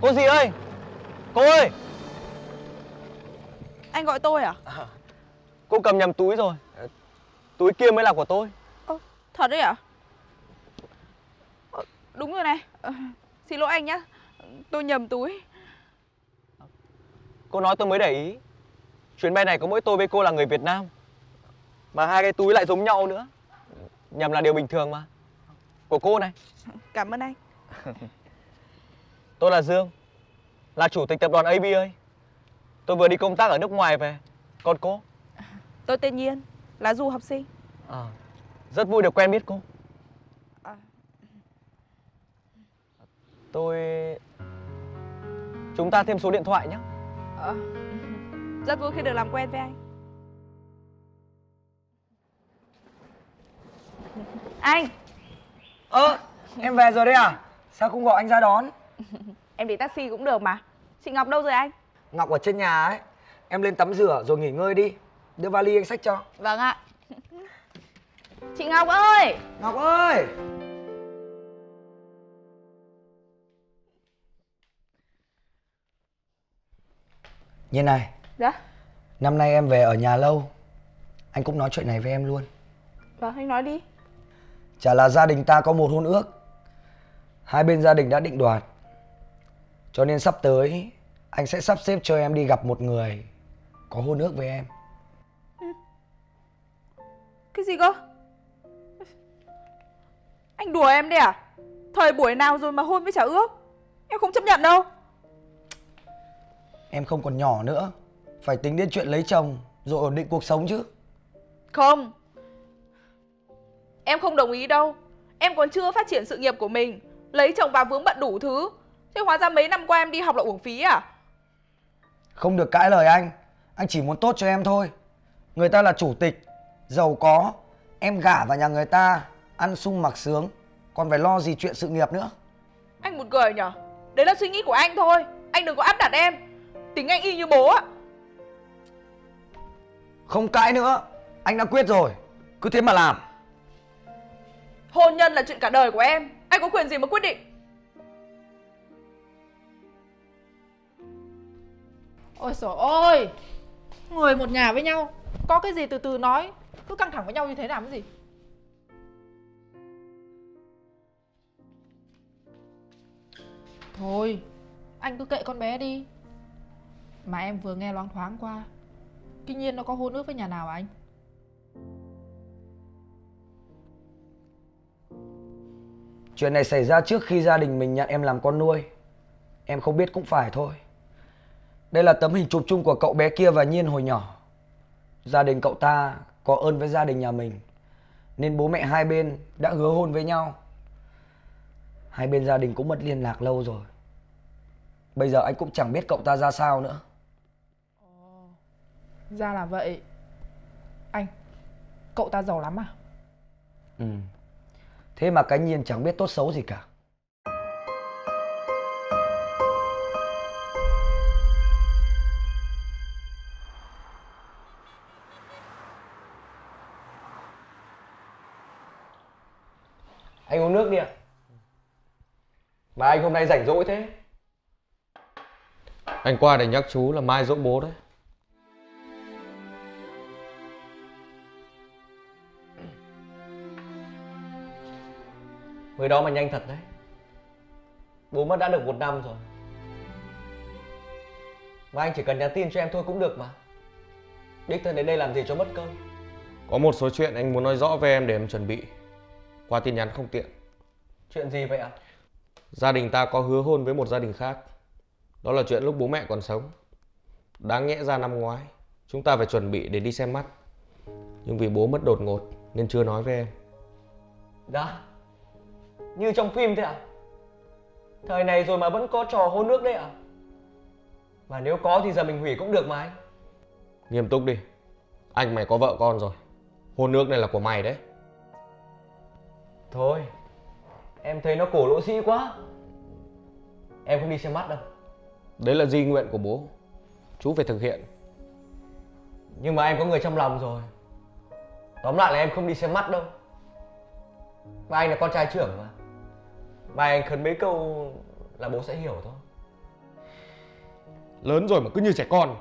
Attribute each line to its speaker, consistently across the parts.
Speaker 1: Cô gì ơi? Cô ơi!
Speaker 2: Anh gọi tôi à?
Speaker 1: Cô cầm nhầm túi rồi. Túi kia mới là của tôi.
Speaker 2: Thật đấy à? Đúng rồi này. Xin lỗi anh nhá. Tôi nhầm túi.
Speaker 1: Cô nói tôi mới để ý. Chuyến bay này có mỗi tôi với cô là người Việt Nam. Mà hai cái túi lại giống nhau nữa. Nhầm là điều bình thường mà. Của cô này.
Speaker 2: Cảm ơn anh.
Speaker 1: Tôi là Dương, là chủ tịch tập đoàn ABA. Tôi vừa đi công tác ở nước ngoài về. Còn cô?
Speaker 2: Tôi tên Nhiên, là du học sinh.
Speaker 1: Rất vui được quen biết cô.
Speaker 2: À,
Speaker 1: Tôi... Chúng ta thêm số điện thoại nhé.
Speaker 2: Rất vui khi được làm quen với anh. Anh!
Speaker 3: Em về rồi đấy à? Sao không gọi anh ra đón?
Speaker 2: Em đi taxi cũng được mà. Chị Ngọc đâu rồi anh?
Speaker 3: Ngọc ở trên nhà ấy. Em lên tắm rửa rồi nghỉ ngơi đi. Đưa vali anh xách cho.
Speaker 2: Vâng ạ. Chị Ngọc ơi!
Speaker 3: Ngọc ơi! Nhiên này,
Speaker 2: Dạ?
Speaker 3: năm nay em về ở nhà lâu. Anh cũng nói chuyện này với em luôn.
Speaker 2: Vâng, anh nói đi.
Speaker 3: Chả là gia đình ta có một hôn ước. Hai bên gia đình đã định đoạt. Cho nên sắp tới anh sẽ sắp xếp cho em đi gặp một người có hôn ước với em.
Speaker 2: Cái gì cơ? Anh đùa em đấy à? Thời buổi nào rồi mà hôn với trả ước? Em không chấp nhận đâu.
Speaker 3: Em không còn nhỏ nữa. Phải tính đến chuyện lấy chồng rồi ổn định cuộc sống chứ.
Speaker 2: Không. Em không đồng ý đâu. Em còn chưa phát triển sự nghiệp của mình. Lấy chồng vào vướng bận đủ thứ. Thế hóa ra mấy năm qua em đi học là uổng phí à?
Speaker 3: Không được cãi lời anh. Anh chỉ muốn tốt cho em thôi. Người ta là chủ tịch, giàu có. Em gả vào nhà người ta, ăn sung mặc sướng. Còn phải lo gì chuyện sự nghiệp nữa.
Speaker 2: Anh buồn cười nhở? Đấy là suy nghĩ của anh thôi. Anh đừng có áp đặt em. Tính anh y như bố ạ.
Speaker 3: Không cãi nữa. Anh đã quyết rồi. Cứ thế mà làm.
Speaker 2: Hôn nhân là chuyện cả đời của em. Anh có quyền gì mà quyết định?
Speaker 4: Ôi trời ơi, người một nhà với nhau, có cái gì từ từ nói, cứ căng thẳng với nhau như thế làm cái gì? Thôi, anh cứ kệ con bé đi. Mà em vừa nghe loáng thoáng qua, tuy nhiên nó có hôn ước với nhà nào à anh?
Speaker 3: Chuyện này xảy ra trước khi gia đình mình nhận em làm con nuôi. Em không biết cũng phải thôi. Đây là tấm hình chụp chung của cậu bé kia và Nhiên hồi nhỏ. Gia đình cậu ta có ơn với gia đình nhà mình, nên bố mẹ hai bên đã hứa hôn với nhau. Hai bên gia đình cũng mất liên lạc lâu rồi. Bây giờ anh cũng chẳng biết cậu ta ra sao nữa.
Speaker 4: Ra là vậy. Anh, cậu ta giàu lắm à?
Speaker 3: Ừ. Thế mà cái Nhiên chẳng biết tốt xấu gì cả.
Speaker 1: Anh uống nước đi ạ. Mà anh hôm nay rảnh rỗi thế?
Speaker 5: Anh qua để nhắc chú là mai giỗ bố đấy.
Speaker 1: Mới đó mà nhanh thật đấy. Bố mất đã được 1 năm rồi. Mà anh chỉ cần nhắn tin cho em thôi cũng được mà. Đích thân đến đây làm gì cho mất công.
Speaker 5: Có một số chuyện anh muốn nói rõ với em để em chuẩn bị. Qua tin nhắn không tiện.
Speaker 1: Chuyện gì vậy ạ?
Speaker 5: Gia đình ta có hứa hôn với một gia đình khác. Đó là chuyện lúc bố mẹ còn sống. Đáng nhẽ ra năm ngoái chúng ta phải chuẩn bị để đi xem mắt. Nhưng vì bố mất đột ngột nên chưa nói với em.
Speaker 1: Dạ? Như trong phim thế ạ? Thời này rồi mà vẫn có trò hôn nước đấy ạ? Mà nếu có thì giờ mình hủy cũng được mà anh.
Speaker 5: Nghiêm túc đi. Anh mày có vợ con rồi. Hôn nước này là của mày đấy.
Speaker 1: Thôi, em thấy nó cổ lỗ sĩ quá. Em không đi xem mắt đâu.
Speaker 5: Đấy là di nguyện của bố. Chú phải thực hiện.
Speaker 1: Nhưng mà em có người trong lòng rồi. Tóm lại là em không đi xem mắt đâu. Mà anh là con trai trưởng mà. Mai anh khấn mấy câu là bố sẽ hiểu thôi.
Speaker 5: Lớn rồi mà cứ như trẻ con.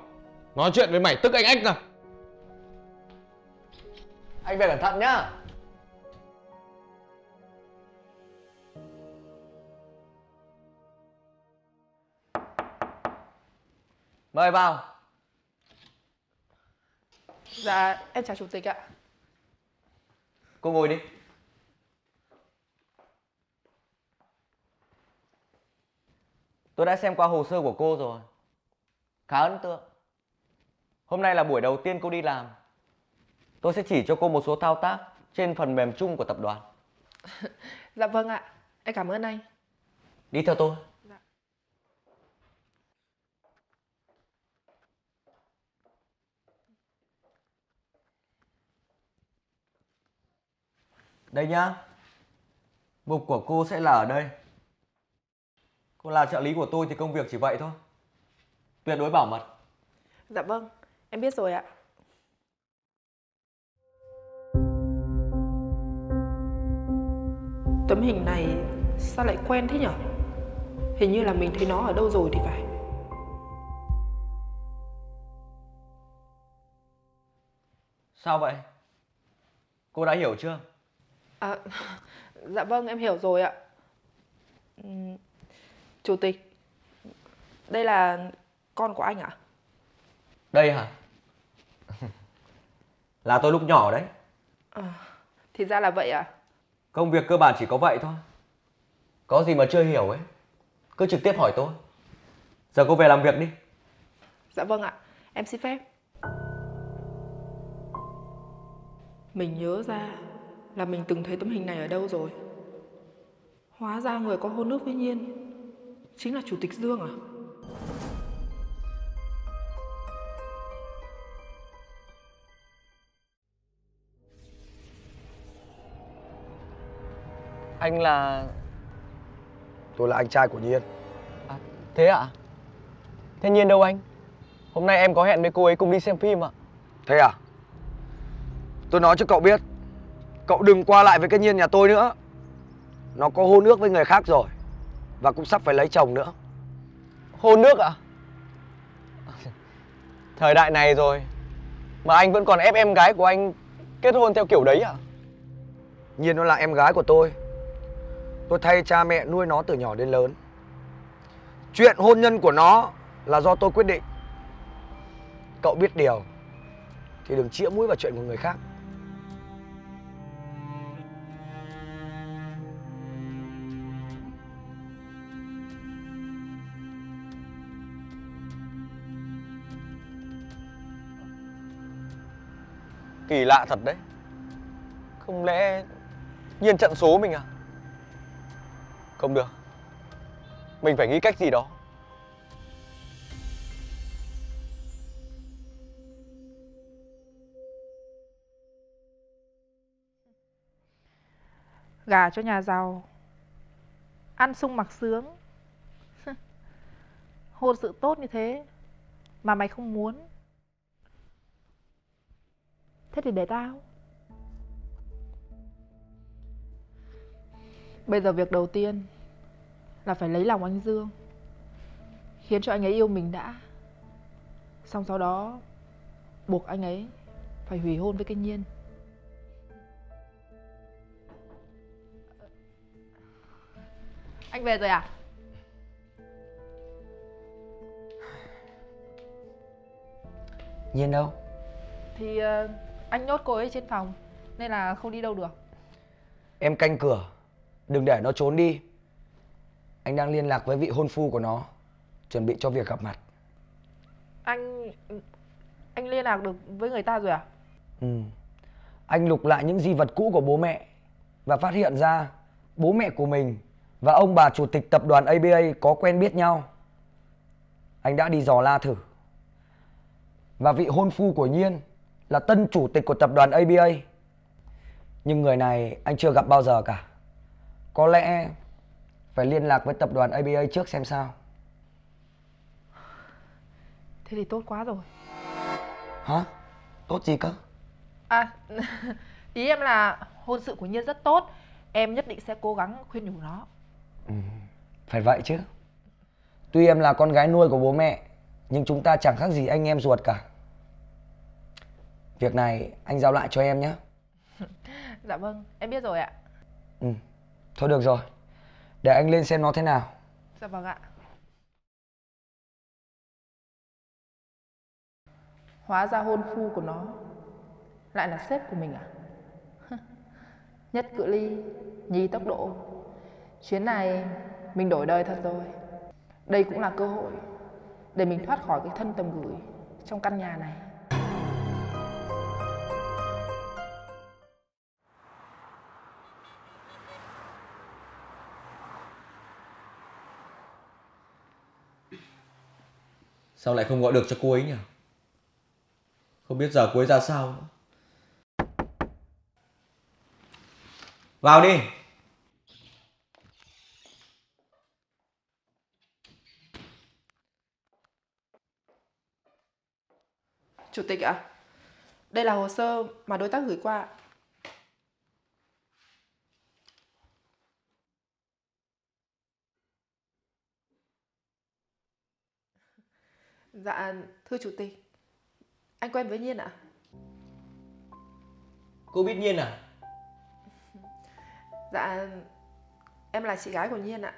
Speaker 5: Nói chuyện với mày tức anh ách nào.
Speaker 1: Anh về cẩn thận nhá. Mời vào.
Speaker 4: Dạ, em chào chủ tịch ạ.
Speaker 1: Cô ngồi đi. Tôi đã xem qua hồ sơ của cô rồi. Khá ấn tượng. Hôm nay là buổi đầu tiên cô đi làm. Tôi sẽ chỉ cho cô một số thao tác trên phần mềm chung của tập đoàn.
Speaker 4: Dạ vâng ạ, em cảm ơn anh.
Speaker 1: Đi theo tôi.
Speaker 4: Dạ.
Speaker 1: Đây nhá. Mục của cô sẽ là ở đây. Cô là trợ lý của tôi thì công việc chỉ vậy thôi. Tuyệt đối bảo mật.
Speaker 4: Dạ vâng, em biết rồi ạ. Tấm hình này sao lại quen thế nhở? Hình như là mình thấy nó ở đâu rồi thì phải.
Speaker 1: Sao vậy? Cô đã hiểu chưa?
Speaker 4: À, dạ vâng, em hiểu rồi ạ. Chủ tịch, đây là con của anh ạ?
Speaker 1: Đây hả? Là tôi lúc nhỏ đấy.
Speaker 4: Thì ra là vậy ạ.
Speaker 1: Công việc cơ bản chỉ có vậy thôi. Có gì mà chưa hiểu ấy, cứ trực tiếp hỏi tôi. Giờ cô về làm việc đi.
Speaker 4: Dạ vâng ạ, em xin phép. Mình nhớ ra là mình từng thấy tấm hình này ở đâu rồi. Hóa ra người có hôn nước với Nhiên chính là Chủ tịch Dương à?
Speaker 1: Anh là...
Speaker 3: Tôi là anh trai của Nhiên.
Speaker 1: À, thế ạ? Thế Nhiên đâu anh? Hôm nay em có hẹn với cô ấy cùng đi xem phim ạ.
Speaker 3: Thế à? Tôi nói cho cậu biết, cậu đừng qua lại với cái Nhiên nhà tôi nữa. Nó có hôn ước với người khác rồi, và cũng sắp phải lấy chồng nữa.
Speaker 1: Hôn nước ạ? Thời đại này rồi mà anh vẫn còn ép em gái của anh kết hôn theo kiểu đấy ạ?
Speaker 3: Nhiên nó là em gái của tôi. Tôi thay cha mẹ nuôi nó từ nhỏ đến lớn. Chuyện hôn nhân của nó là do tôi quyết định. Cậu biết điều thì đừng chĩa mũi vào chuyện của người khác.
Speaker 1: Kỳ lạ thật đấy. Không lẽ Nhiên chặn số mình à? Không được, mình phải nghĩ cách gì đó.
Speaker 4: Gả cho nhà giàu, ăn sung mặc sướng. Hôn sự tốt như thế mà mày không muốn. Thế thì để tao. Bây giờ việc đầu tiên là phải lấy lòng anh Dương, khiến cho anh ấy yêu mình đã. Xong sau đó buộc anh ấy phải hủy hôn với cái Nhiên. Anh về rồi à?
Speaker 3: Nhiên đâu?
Speaker 4: Thì anh nhốt cô ấy trên phòng nên là không đi đâu được.
Speaker 3: Em canh cửa, đừng để nó trốn đi. Anh đang liên lạc với vị hôn phu của nó, chuẩn bị cho việc gặp mặt.
Speaker 4: Anh liên lạc được với người ta rồi à?
Speaker 3: Anh lục lại những di vật cũ của bố mẹ và phát hiện ra bố mẹ của mình và ông bà chủ tịch tập đoàn ABA có quen biết nhau. Anh đã đi dò la thử. Và vị hôn phu của Nhiên là tân chủ tịch của tập đoàn ABA. Nhưng người này anh chưa gặp bao giờ cả. Có lẽ phải liên lạc với tập đoàn ABA trước xem sao.
Speaker 4: Thế thì tốt quá rồi.
Speaker 3: Hả? Tốt gì cơ?
Speaker 4: À, ý em là hôn sự của Nhiên rất tốt. Em nhất định sẽ cố gắng khuyên nhủ nó.
Speaker 3: Phải vậy chứ. Tuy em là con gái nuôi của bố mẹ, nhưng chúng ta chẳng khác gì anh em ruột cả. Việc này anh giao lại cho em nhé.
Speaker 4: Dạ vâng, em biết rồi ạ.
Speaker 3: Ừ, thôi được rồi. Để anh lên xem nó thế nào.
Speaker 4: Dạ vâng ạ. Hóa ra hôn phu của nó lại là sếp của mình à? Nhất cự ly, nhì tốc độ. Chuyến này mình đổi đời thật rồi. Đây cũng là cơ hội để mình thoát khỏi cái thân tầm gửi trong căn nhà này.
Speaker 1: Sao lại không gọi được cho cô ấy nhỉ? Không biết giờ cô ấy ra sao nữa. Vào đi.
Speaker 4: Chủ tịch ạ, đây là hồ sơ mà đối tác gửi qua. Dạ, thưa chủ tịch, anh quen với Nhiên ạ?
Speaker 1: Cô biết Nhiên à?
Speaker 4: Dạ, em là chị gái của Nhiên ạ.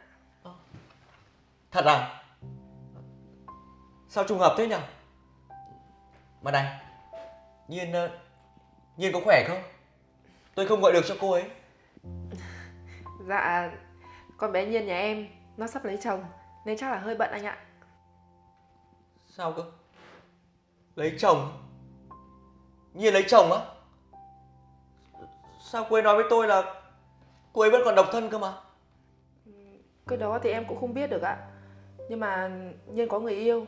Speaker 1: Thật à? Sao trùng hợp thế nhỉ? Mà này, Nhiên có khỏe không? Tôi không gọi được cho cô ấy.
Speaker 4: Dạ, con bé Nhiên nhà em nó sắp lấy chồng nên chắc là hơi bận anh ạ.
Speaker 1: Sao cơ? Lấy chồng? Nhiên lấy chồng á? Sao cô ấy nói với tôi là cô ấy vẫn còn độc thân cơ mà?
Speaker 4: Cái đó thì em cũng không biết được ạ. Nhưng mà Nhiên có người yêu,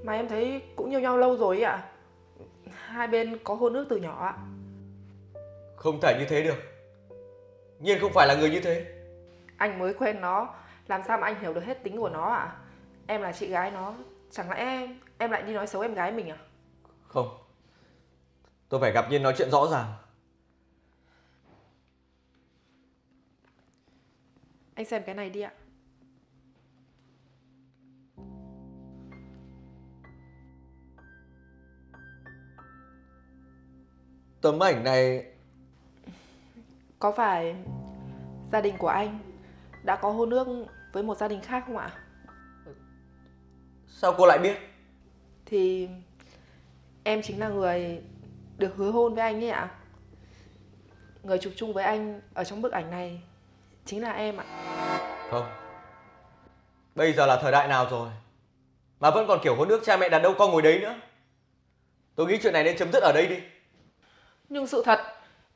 Speaker 4: mà em thấy cũng yêu nhau lâu rồi ạ. Hai bên có hôn ước từ nhỏ ạ.
Speaker 1: Không thể như thế được. Nhiên không phải là người như thế.
Speaker 4: Anh mới quen nó, làm sao mà anh hiểu được hết tính của nó ạ? Em là chị gái nó, chẳng lẽ em lại đi nói xấu em gái mình à?
Speaker 1: Không. Tôi phải gặp Nhiên nói chuyện rõ ràng.
Speaker 4: Anh xem cái này đi ạ.
Speaker 1: Tấm ảnh này
Speaker 4: Có phải gia đình của anh đã có hôn ước với một gia đình khác không ạ?
Speaker 1: sao cô lại biết?
Speaker 4: Thì em chính là người được hứa hôn với anh ấy ạ. Người chụp chung với anh ở trong bức ảnh này chính là em ạ.
Speaker 1: Không. Bây giờ là thời đại nào rồi mà vẫn còn kiểu hôn ước cha mẹ đặt đâu con ngồi đấy nữa. Tôi nghĩ chuyện này nên chấm dứt ở đây đi.
Speaker 4: Nhưng sự thật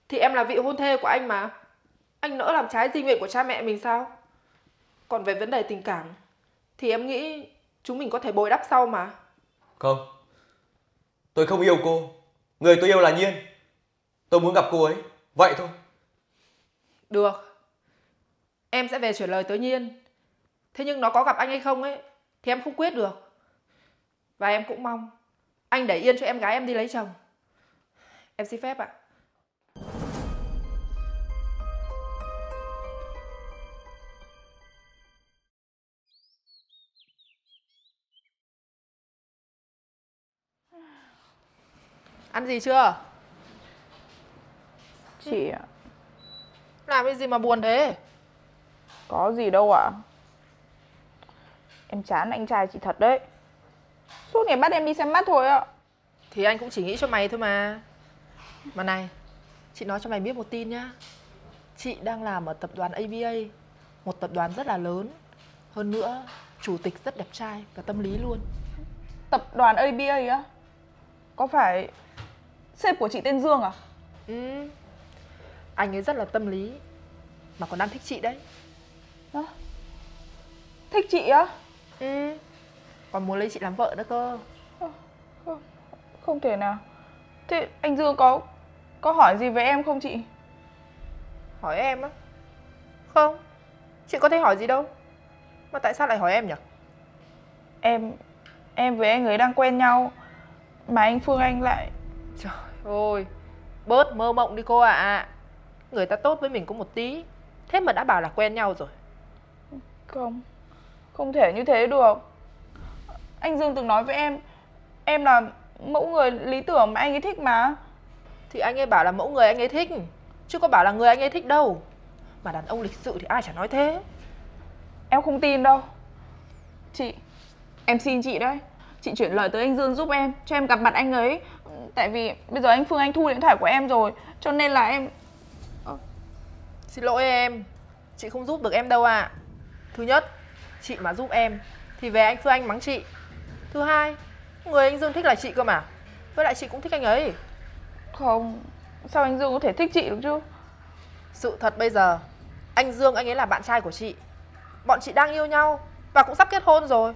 Speaker 4: thì em là vị hôn thê của anh mà. Anh nỡ làm trái di nguyện của cha mẹ mình sao? Còn về vấn đề tình cảm thì em nghĩ chúng mình có thể bồi đắp sau mà.
Speaker 1: Không. Tôi không yêu cô. Người tôi yêu là Nhiên. Tôi muốn gặp cô ấy. Vậy thôi.
Speaker 4: Được. Em sẽ về chuyển lời tới Nhiên. Thế nhưng nó có gặp anh hay không ấy thì em không quyết được. Và em cũng mong anh để yên cho em gái em đi lấy chồng. Em xin phép ạ. Ăn gì chưa?
Speaker 2: Chị ạ,
Speaker 4: Làm cái gì mà buồn thế?
Speaker 2: có gì đâu ạ. Em chán anh trai chị thật đấy. Suốt ngày bắt em đi xem mắt thôi ạ.
Speaker 4: Thì anh cũng chỉ nghĩ cho mày thôi mà. Mà này, chị nói cho mày biết một tin nhá. Chị đang làm ở tập đoàn ABA, một tập đoàn rất là lớn. Hơn nữa, chủ tịch rất đẹp trai và tâm lý luôn.
Speaker 2: Tập đoàn ABA á? Có phải sếp của chị tên Dương à?
Speaker 4: Ừ. Anh ấy rất là tâm lý, mà còn đang thích chị đấy.
Speaker 2: Hả? Thích chị á?
Speaker 4: Ừ. Còn muốn lấy chị làm vợ nữa cơ.
Speaker 2: Không thể nào. Thế anh Dương có hỏi gì với em không chị?
Speaker 4: Hỏi em á? Không, chị có thấy hỏi gì đâu. Mà tại sao lại hỏi em nhỉ?
Speaker 2: Em với anh ấy đang quen nhau, mà anh Phương Anh lại...
Speaker 4: Trời ơi, bớt mơ mộng đi cô ạ. Người ta tốt với mình có một tí, thế mà đã bảo là quen nhau rồi.
Speaker 2: Không thể như thế được. Anh Dương từng nói với em là mẫu người lý tưởng mà anh ấy thích mà.
Speaker 4: Thì anh ấy bảo là mẫu người anh ấy thích, chứ có bảo là người anh ấy thích đâu. Mà đàn ông lịch sự thì ai chả nói thế.
Speaker 2: Em không tin đâu. Chị, em xin chị đấy. Chị chuyển lời tới anh Dương giúp em, cho em gặp mặt anh ấy. Tại vì bây giờ anh Phương anh thu điện thoại của em rồi, cho nên là em...
Speaker 4: Xin lỗi em, chị không giúp được em đâu ạ. Thứ nhất, chị mà giúp em thì về anh Phương Anh mắng chị. Thứ hai, người anh Dương thích là chị cơ mà. Với lại chị cũng thích anh ấy.
Speaker 2: Không, sao anh Dương có thể thích chị được chứ?
Speaker 4: Sự thật bây giờ, anh Dương anh ấy là bạn trai của chị. Bọn chị đang yêu nhau và cũng sắp kết hôn rồi.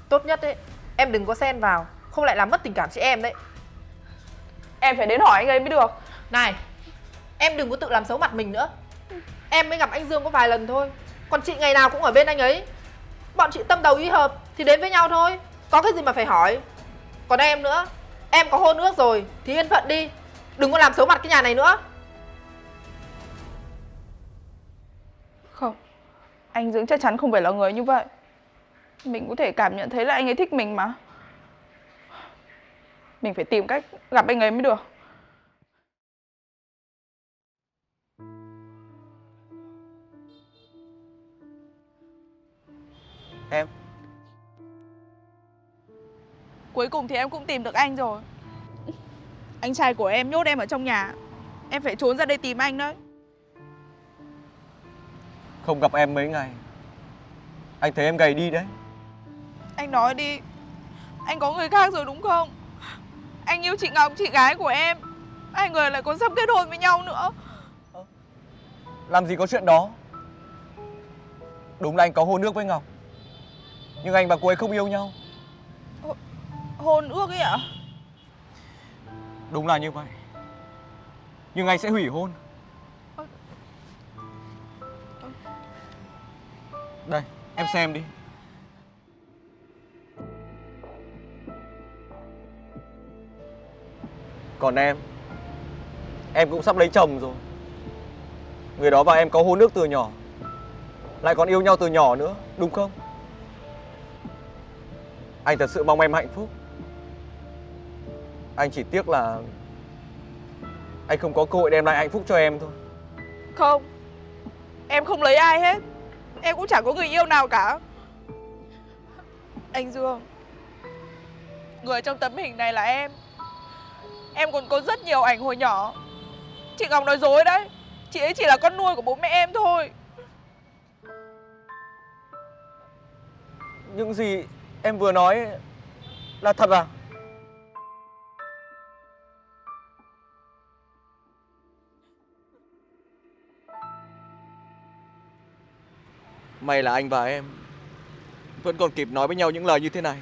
Speaker 4: Tốt nhất ấy, em đừng có xen vào, không lại làm mất tình cảm chị em đấy.
Speaker 2: Em phải đến hỏi anh ấy mới được.
Speaker 4: Này, em đừng có tự làm xấu mặt mình nữa. Em mới gặp anh Dương có vài lần thôi, còn chị ngày nào cũng ở bên anh ấy. Bọn chị tâm đầu ý hợp thì đến với nhau thôi, có cái gì mà phải hỏi. Còn em nữa, em có hôn ước rồi thì yên phận đi, đừng có làm xấu mặt cái nhà này nữa.
Speaker 2: Không, anh Dương chắc chắn không phải là người như vậy. Mình có thể cảm nhận thấy là anh ấy thích mình mà. Mình phải tìm cách gặp anh ấy mới được.
Speaker 1: Em.
Speaker 2: Cuối cùng thì em cũng tìm được anh rồi. Anh trai của em nhốt em ở trong nhà. Em phải trốn ra đây tìm anh đấy.
Speaker 1: Không gặp em mấy ngày, anh thấy em gầy đi đấy.
Speaker 2: Anh nói đi, anh có người khác rồi đúng không? Anh yêu chị Ngọc, chị gái của em. Hai người lại còn sắp kết hôn với nhau nữa.
Speaker 1: Làm gì có chuyện đó. Đúng là anh có hôn ước với Ngọc, nhưng anh và cô ấy không yêu nhau.
Speaker 2: Hôn ước ấy ạ?
Speaker 1: Đúng là như vậy, nhưng anh sẽ hủy hôn. Đây, em xem đi. Còn em cũng sắp lấy chồng rồi. Người đó và em có hôn ước từ nhỏ, lại còn yêu nhau từ nhỏ nữa, đúng không? Anh thật sự mong em hạnh phúc. Anh chỉ tiếc là anh không có cơ hội đem lại hạnh phúc cho em thôi.
Speaker 2: Không, em không lấy ai hết. Em cũng chẳng có người yêu nào cả. Anh Dương, người trong tấm hình này là em. Em còn có rất nhiều ảnh hồi nhỏ. Chị Ngọc nói dối đấy. Chị ấy chỉ là con nuôi của bố mẹ em thôi.
Speaker 1: Những gì em vừa nói là thật à? May là anh và em vẫn còn kịp nói với nhau những lời như thế này.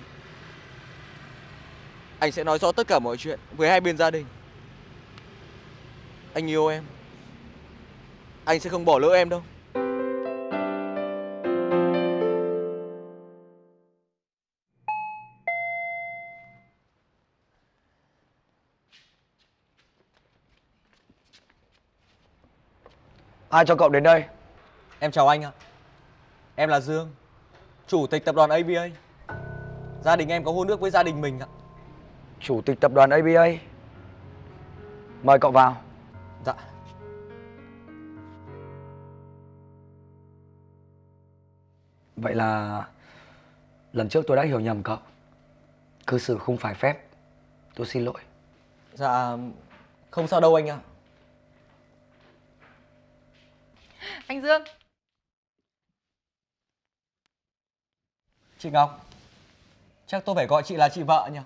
Speaker 1: Anh sẽ nói rõ tất cả mọi chuyện với hai bên gia đình. Anh yêu em, anh sẽ không bỏ lỡ em đâu.
Speaker 3: Ai cho cậu đến đây?
Speaker 1: Em chào anh ạ. Em là Dương, chủ tịch tập đoàn ABA. Gia đình em có hôn ước với gia đình mình ạ.
Speaker 3: Chủ tịch tập đoàn ABA. Mời cậu vào.
Speaker 1: Dạ.
Speaker 3: Vậy là lần trước tôi đã hiểu nhầm cậu. Cư xử không phải phép. Tôi xin lỗi.
Speaker 1: Dạ, không sao đâu anh ạ.
Speaker 4: Anh Dương.
Speaker 1: Chị Ngọc, chắc tôi phải gọi chị là chị vợ nhỉ?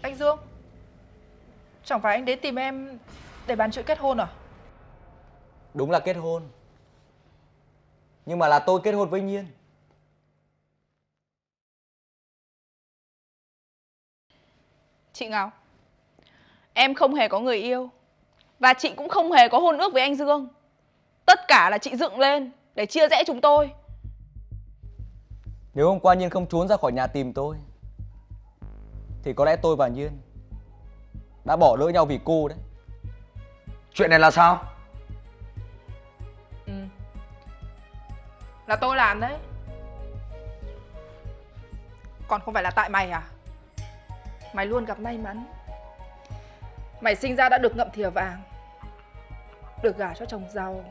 Speaker 4: Anh Dương, chẳng phải anh đến tìm em để bàn chuyện kết hôn à?
Speaker 1: Đúng là kết hôn, nhưng mà là tôi kết hôn với Nhiên.
Speaker 2: Chị Ngọc, em không hề có người yêu. Và chị cũng không hề có hôn ước với anh Dương. Tất cả là chị dựng lên để chia rẽ chúng tôi.
Speaker 1: Nếu hôm qua Nhiên không trốn ra khỏi nhà tìm tôi, thì có lẽ tôi và Nhiên đã bỏ lỡ nhau vì cô đấy.
Speaker 3: Chuyện này là sao?
Speaker 4: Là tôi làm đấy. Còn không phải là tại mày à? Mày luôn gặp may mắn. Mày sinh ra đã được ngậm thìa vàng, được gả cho chồng giàu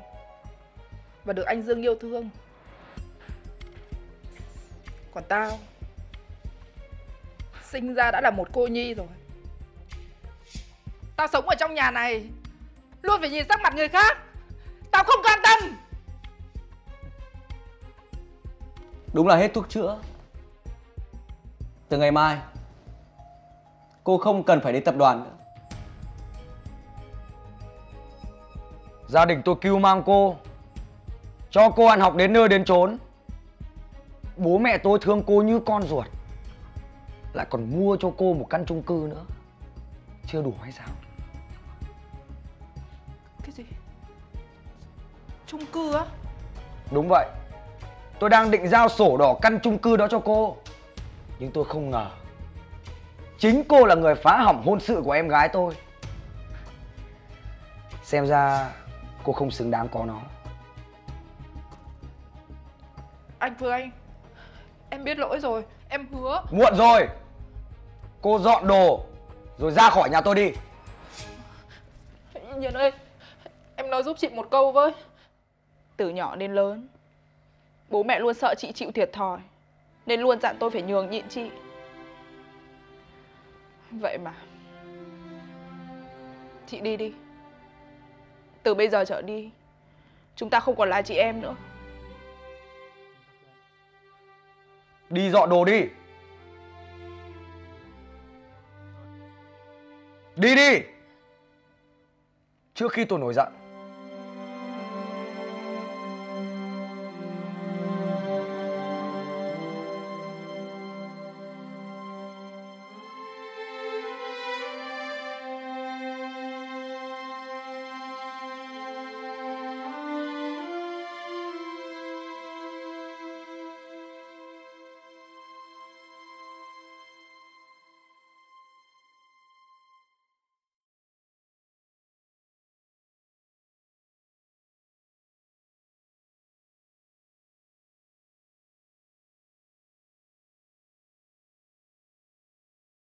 Speaker 4: và được anh Dương yêu thương. Còn tao sinh ra đã là một cô nhi rồi. Tao sống ở trong nhà này luôn phải nhìn sắc mặt người khác. Tao không cam tâm.
Speaker 1: Đúng là hết thuốc chữa. Từ ngày mai cô không cần phải đến tập đoàn nữa.
Speaker 3: Gia đình tôi cưu mang cô, cho cô ăn học đến nơi đến chốn. Bố mẹ tôi thương cô như con ruột, lại còn mua cho cô một căn chung cư nữa. Chưa đủ hay sao?
Speaker 4: Cái gì? Chung cư á?
Speaker 3: Đúng vậy. Tôi đang định giao sổ đỏ căn chung cư đó cho cô, nhưng tôi không ngờ chính cô là người phá hỏng hôn sự của em gái tôi. Xem ra cô không xứng đáng có nó.
Speaker 4: Anh Phương Anh, em biết lỗi rồi, em hứa.
Speaker 3: Muộn rồi. Cô dọn đồ rồi ra khỏi nhà tôi đi.
Speaker 4: Nhiên ơi, em nói giúp chị một câu với.
Speaker 2: Từ nhỏ đến lớn, bố mẹ luôn sợ chị chịu thiệt thòi, nên luôn dặn tôi phải nhường nhịn chị. Vậy mà chị đi đi. Từ bây giờ trở đi, chúng ta không còn là chị em nữa.
Speaker 3: Đi dọn đồ đi. Đi đi, trước khi tôi nổi giận.